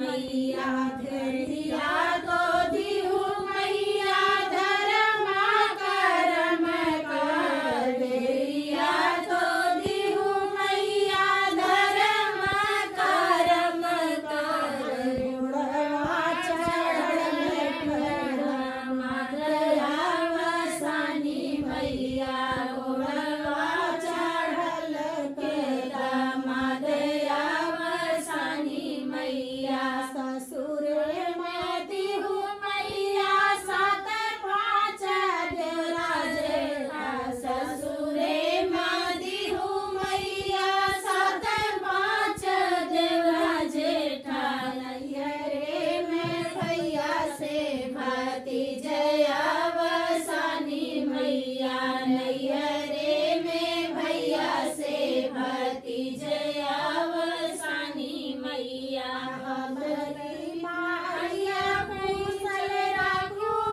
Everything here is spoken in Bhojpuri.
मैया धरिया तो दिहु मैया धर्मा करम करिया तो दिहु मैया धर्मा करम गुणवा चढ़ल माधयावसानी मैया गुणवा चढ़ल के माधयावसानी मैया ससुर में दिहु मैया सात पाँच देवरा जेठा ससुरे में दिहु मैया सात पाँच देवरा जेठा नैहरे में भैया से भतीजया वसानी मैया नैहर